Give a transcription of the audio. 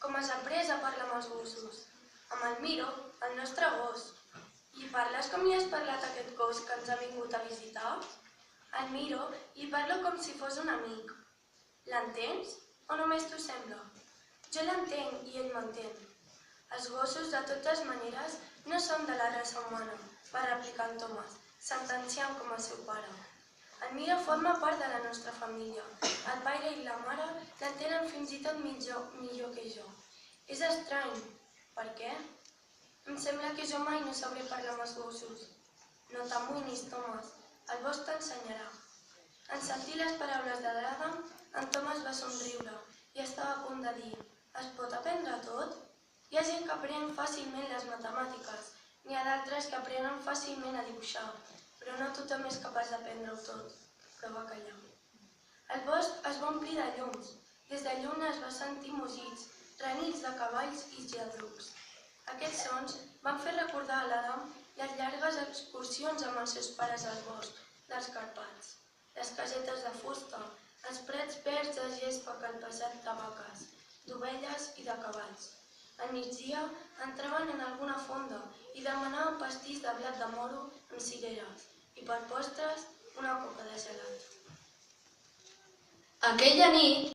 Com has après a parlar amb els gossos? Amb el Miro, el nostre gos. Li parles com li has parlat a aquest gos que ens ha vingut a visitar? Al Miro li parlo com si fos un amic. L'entens? O només t'ho sembla? Jo l'entenc i ell m'entén. Els gossos, de totes maneres, no són de la raça humana, va replicar en Thomas, sentenciant com el seu pare. El Miro forma part de la nostra família. El pare i la mare l'entenen fins i tot millor que jo. És estrany. Per què? Em sembla que jo mai no sabré parlar amb els gossos. No t'amoïnis, Thomas. El bosc t'ensenyarà. En sentir les paraules de l'Adam, en Thomas va somriure i estava a punt de dir: es pot aprendre tot? Hi ha gent que aprèn fàcilment les matemàtiques, n'hi ha d'altres que aprenen fàcilment a dibuixar, però no tothom és capaç d'aprendre-ho tot. Però va callar. El bosc es va omplir de llums. Des de lluny es va sentir mugits, renits de cavalls i lladrucs. Aquests sons van fer recordar a l'Adam les llargues excursions amb els seus pares al bosc dels Carpats, les casetes de fusta, els prats verds de gespa calpesat de vaques, d'ovelles i de cavalls. Al migdia entraven en alguna fonda i demanaven pastís de blat de moro amb cireres i per postres una copa de gelat. Aquella nit